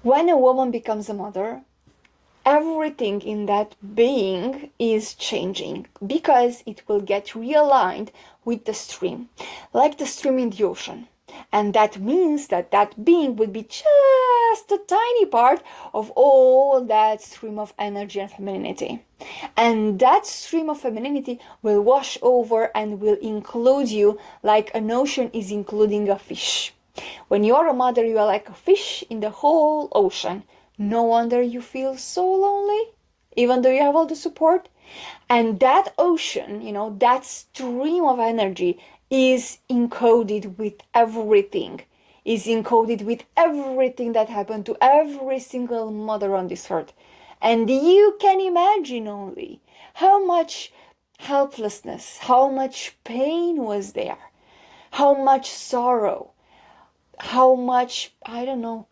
When a woman becomes a mother, everything in that being is changing because it will get realigned with the stream, like the stream in the ocean. And that means that that being will be just a tiny part of all that stream of energy and femininity. And that stream of femininity will wash over and will include you like an ocean is including a fish. When you are a mother, you are like a fish in the whole ocean. No wonder you feel so lonely, even though you have all the support. And that ocean, that stream of energy is encoded with everything, is encoded with everything that happened to every single mother on this earth. And you can imagine only how much helplessness, how much pain was there, how much sorrow, how much, I don't know,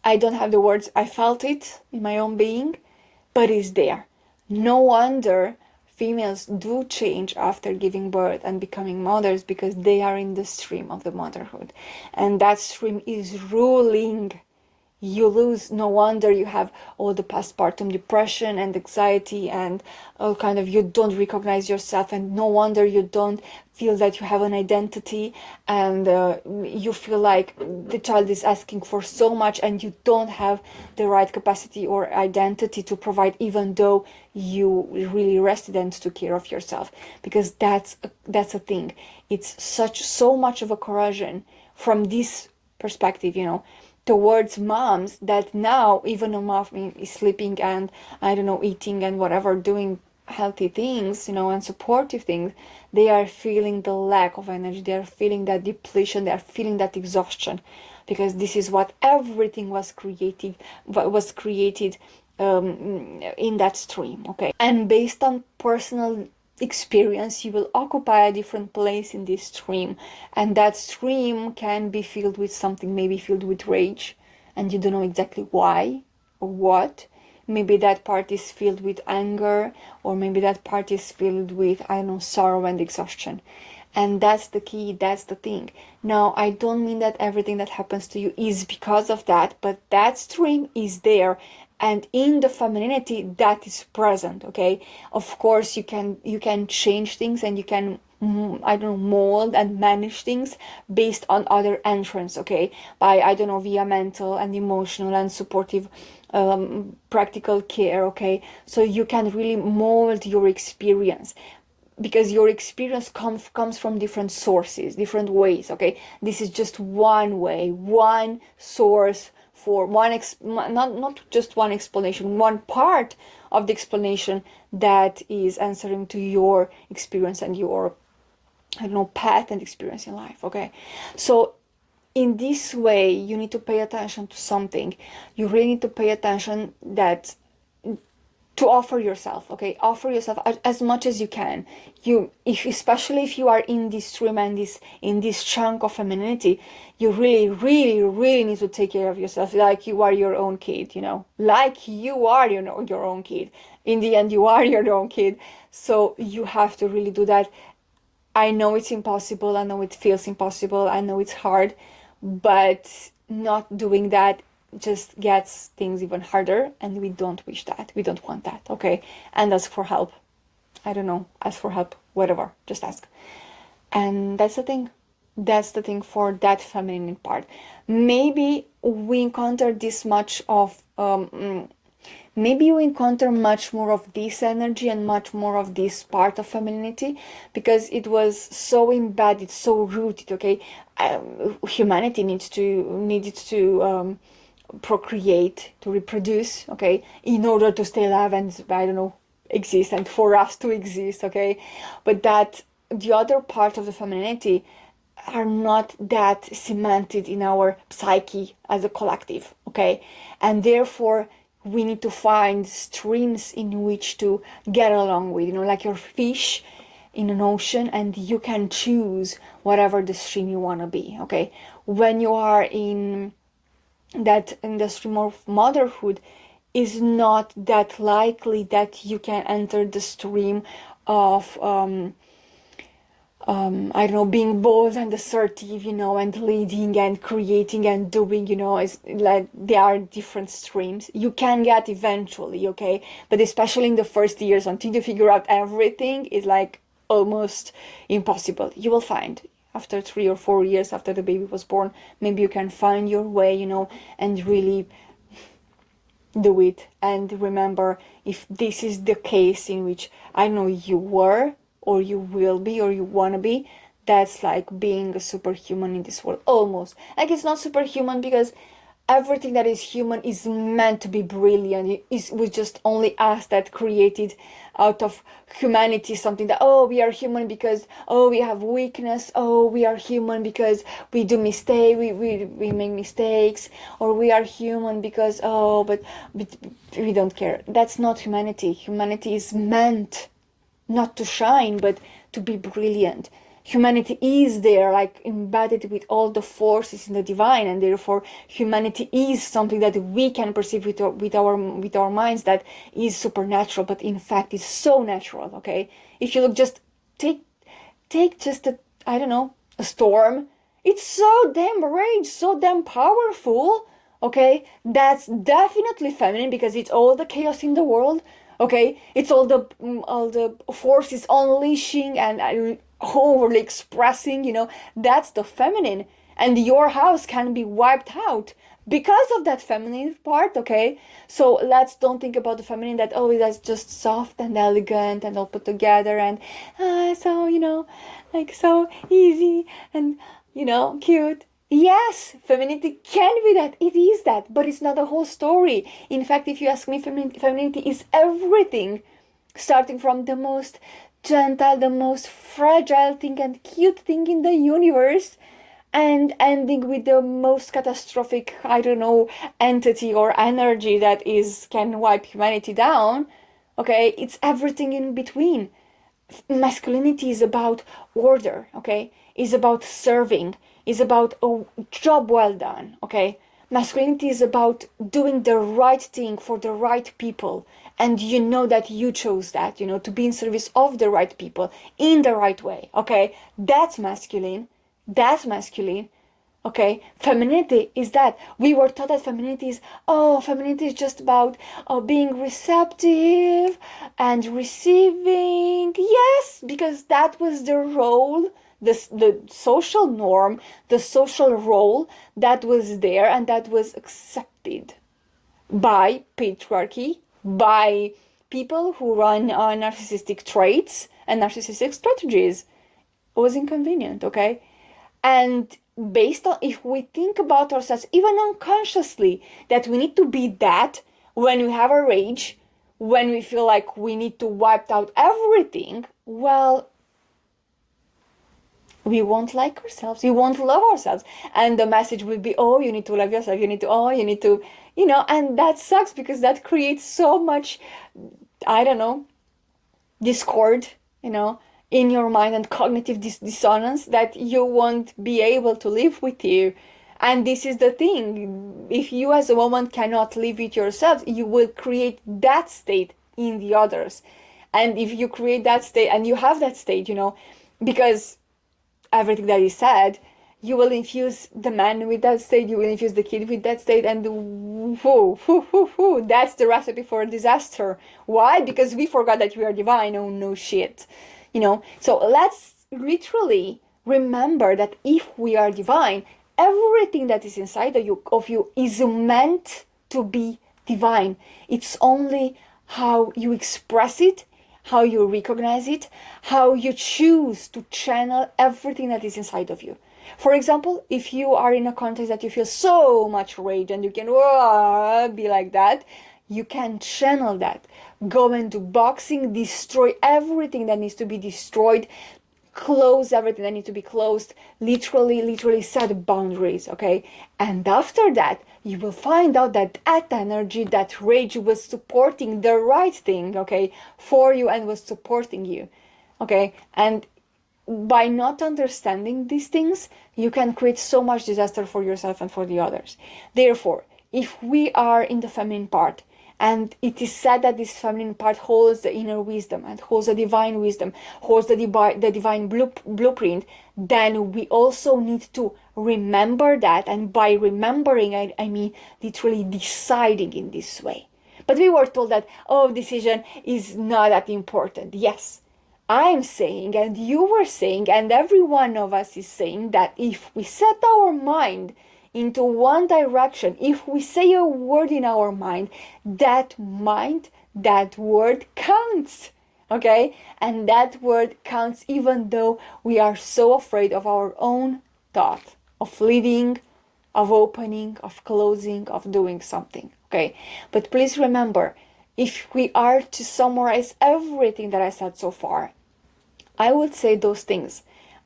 I don't have the words, I felt it in my own being, but it's there. No wonder females do change after giving birth and becoming mothers, because they are in the stream of the motherhood. And that stream is ruling. You lose. No wonder you have all the postpartum depression and anxiety and all kind of, you don't recognize yourself, and no wonder you don't feel that you have an identity, and you feel like the child is asking for so much and you don't have the right capacity or identity to provide, even though you really rested and took care of yourself. Because that's a thing. It's so much of a corrosion from this perspective, towards moms, that now even a mom is sleeping and, I don't know, eating and whatever, doing healthy things, and supportive things, they are feeling the lack of energy, they are feeling that depletion, they are feeling that exhaustion, because this is what everything was created in that stream. Okay, and based on personal experience, you will occupy a different place in this stream, and that stream can be filled with something, maybe filled with rage, and you don't know exactly why or what. Maybe that part is filled with anger, or maybe that part is filled with, I don't know, sorrow and exhaustion. And that's the key, that's the thing. Now, I don't mean that everything that happens to you is because of that, but that stream is there, and in the femininity that is present. Okay, of course you can change things, and you can, I don't know, mold and manage things based on other entrants. Okay, by, I don't know, via mental and emotional and supportive practical care. Okay, so you can really mold your experience, because your experience comes from different sources, different ways. Okay, this is just one way, one source for not just one explanation, one part of the explanation that is answering to your experience and your, I don't know, path and experience in life. Okay, so in this way you need to pay attention to something. You really need to pay attention that, to offer yourself. Okay, offer yourself as much as you can. Especially if you are in this stream and in this chunk of femininity, you really, really, really need to take care of yourself, like you are your own kid. Like you are, your own kid. In the end, you are your own kid, so you have to really do that. I know it's impossible, I know it feels impossible, I know it's hard, but not doing that just gets things even harder, and we don't wish that. We don't want that. Okay, and ask for help. I don't know, ask for help, whatever, just ask. And that's the thing. That's the thing for that feminine part. Maybe we encounter this much of maybe you encounter much more of this energy and much more of this part of femininity, because it was so embedded, so rooted. Okay, humanity needed to procreate, to reproduce. Okay, in order to stay alive and, I don't know, exist, and for us to exist. Okay, but that the other part of the femininity are not that cemented in our psyche as a collective. Okay, and therefore we need to find streams in which to get along with, like your fish in an ocean, and you can choose whatever the stream you want to be. Okay, when you are in the stream of motherhood, is not that likely that you can enter the stream of I don't know, being bold and assertive, and leading and creating and doing, is like there are different streams you can get eventually, okay? But especially in the first years, until you figure out everything, is like almost impossible. You will find after 3 or 4 years after the baby was born, maybe you can find your way, and really do it. And remember, if this is the case in which, I know, you were or you will be or you want to be, that's like being a superhuman in this world, almost. Like, it's not superhuman because everything that is human is meant to be brilliant. It was just only us that created out of humanity something that, oh, we are human because, oh, we have weakness, oh, we are human because we do mistake, we make mistakes, or we are human because, oh, but we don't care. That's not humanity. Humanity is meant not to shine, but to be brilliant. Humanity is there, like embedded with all the forces in the divine, and therefore humanity is something that we can perceive with our minds that is supernatural, but in fact is so natural. Okay, if you look, just take just a, I don't know, a storm. It's so damn rage, so damn powerful. Okay, that's definitely feminine because it's all the chaos in the world. Okay, it's all the forces unleashing and overly expressing, that's the feminine. And your house can be wiped out because of that feminine part. Okay, so let's don't think about the feminine that, oh, that's just soft and elegant and all put together and so, like so easy and cute. Yes, femininity can be that. It is that, but it's not the whole story. In fact, if you ask me, femininity is everything, starting from the most gentle, the most fragile thing and cute thing in the universe, and ending with the most catastrophic, I don't know, entity or energy that can wipe humanity down. Okay, it's everything in between. Masculinity is about order, okay? Is about serving, is about a job well done, okay? Masculinity is about doing the right thing for the right people, and you know that you chose that, to be in service of the right people in the right way, okay? That's masculine. That's masculine. Okay, femininity is that. We were taught that femininity is just about being receptive and receiving. Yes, because that was the role, the social norm, the social role that was there and that was accepted by patriarchy, by people who run narcissistic traits and narcissistic strategies. It was inconvenient, okay? And based on, if we think about ourselves, even unconsciously, that we need to be that when we have a rage, when we feel like we need to wipe out everything, well, we won't like ourselves, we won't love ourselves. And the message will be, oh, you need to love yourself, you need to, and that sucks because that creates so much, I don't know, discord, in your mind and cognitive dissonance that you won't be able to live with you. And this is the thing. If you as a woman cannot live with yourself, you will create that state in the others. And if you create that state and you have that state, because everything that is said, you will infuse the man with that state, you will infuse the kid with that state, and that's the recipe for a disaster. Why? Because we forgot that we are divine. Oh no shit. So let's literally remember that if we are divine, everything that is inside of you is meant to be divine. It's only how you express it, how you recognize it, how you choose to channel everything that is inside of you. For example, if you are in a context that you feel so much rage and you can be like that, you can channel that. Go and do boxing, destroy everything that needs to be destroyed, close everything that needs to be closed, literally set boundaries, okay? And after that, you will find out that energy, that rage was supporting the right thing, okay, for you and was supporting you, okay? And by not understanding these things, you can create so much disaster for yourself and for the others. Therefore, if we are in the feminine part and it is said that this feminine part holds the inner wisdom and holds the divine wisdom, holds the divine blueprint, then we also need to remember that. And by remembering, I mean literally deciding in this way. But we were told that, oh, decision is not that important. Yes, I'm saying, and you were saying, and every one of us is saying that if we set our mind into one direction, if we say a word in our mind, that word counts. Okay? And that word counts even though we are so afraid of our own thought, of living, of opening, of closing, of doing something. Okay? But please remember, if we are to summarize everything that I said so far, I would say those things.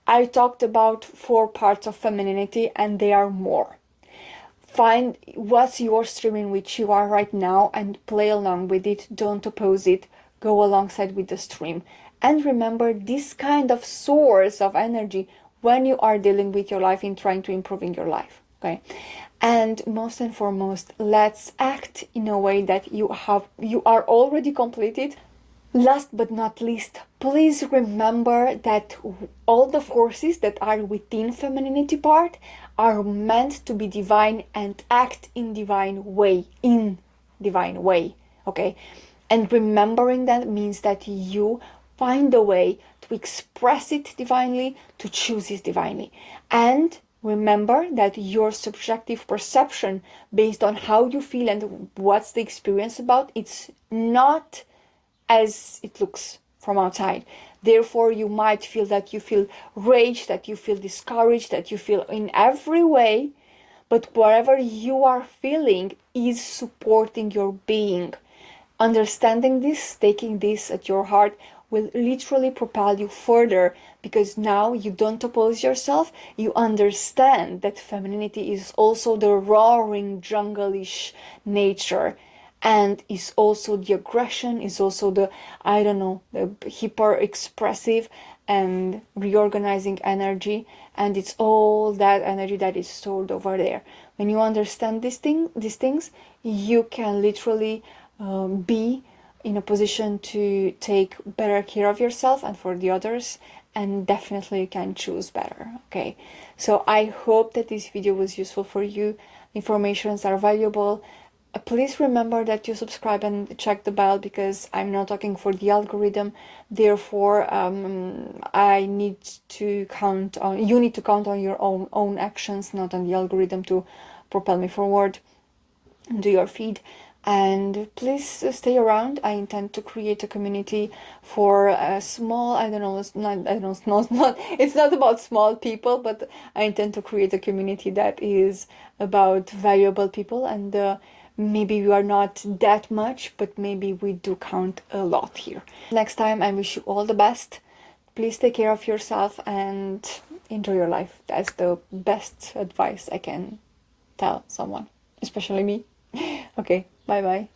I talked about 4 parts of femininity, and there are more. Find what's your stream in which you are right now and play along with it. Don't oppose it. Go alongside with the stream. And remember this kind of source of energy when you are dealing with your life, in trying to improving your life. Okay? And most and foremost, let's act in a way that you are already completed. Last but not least, please remember that all the forces that are within femininity part are meant to be divine and act in divine way, okay? And remembering that means that you find a way to express it divinely, to choose it divinely. And remember that your subjective perception based on how you feel and what's the experience about, it's not as it looks from outside. Therefore, you might feel that you feel rage, that you feel discouraged, that you feel in every way, but whatever you are feeling is supporting your being. Understanding this, taking this at your heart, will literally propel you further, because now you don't oppose yourself. You understand that femininity is also the roaring jungle-ish nature, and is also the aggression, is also the, I don't know, the hyper expressive and reorganizing energy, and it's all that energy that is stored over there. When you understand these things, you can literally be in a position to take better care of yourself and for the others, and definitely you can choose better. Okay, so I hope that this video was useful for you. Informations are valuable. Please remember that you subscribe and check the bell, because I'm not talking for the algorithm. Therefore, I need to count on you. Need to count on your own actions, not on the algorithm, to propel me forward into your feed. And please stay around. I intend to create a community for a small, I don't know, it's not about small people, but I intend to create a community that is about valuable people, and maybe we are not that much, but maybe we do count a lot here. Next time, I wish you all the best. Please take care of yourself and enjoy your life. That's the best advice I can tell someone, especially me. Okay, bye bye.